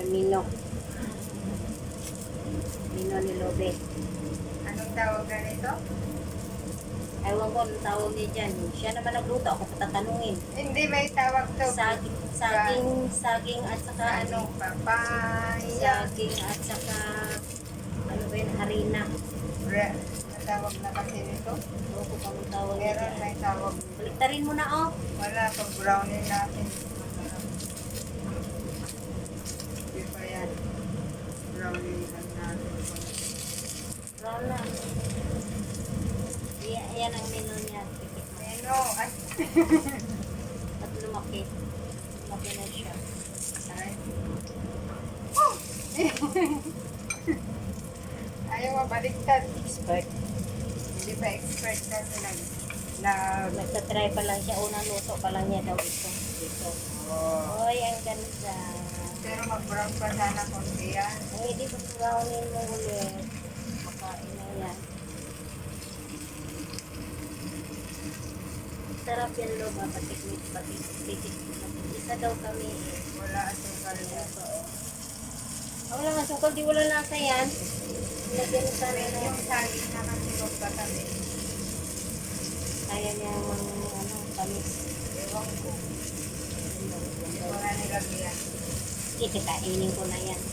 Mino. Mino ni Lobe. Anong tawag na nito? Ewan ko anong tawag niya dyan. Siya naman nagluto, ako patatanungin. Hindi, may tawag to. Saging at saka ano, Papaya. saging at saka ano ba yun, harina. Natawag na kasi nito. Ewan ko pang tawag niya Meron dyan. may tawag. Baliktarin mo na oh. Wala, pag brownie natin. Hindi pa yan. Brownie lang natin. Brown na. Yan ang menu niya. Meno, ay. At lumaki. Lumaki na siya. Ay. Ayaw mabaliktad. Expert. Hindi pa expert kasi Nagtatry pa lang siya. Unang luto pa lang niya daw ito. Dito. Oh. Oy, ang ganda. Pero mag-brown pa sana konti yan. Ay, di ba brownin mo ulit? Makain na yan. Sarap yan lo ba? Patikmit, patikmit. Isa daw kami eh. Wala asukal yan. Wala nga sukal, di wala lasa yan. Lagyan mo sana na Yung saging naman sinong katabi. kaya niya mga ano, tamis. Ewan ko. Hindi ko na nilagyan. Kikainin ko na yan.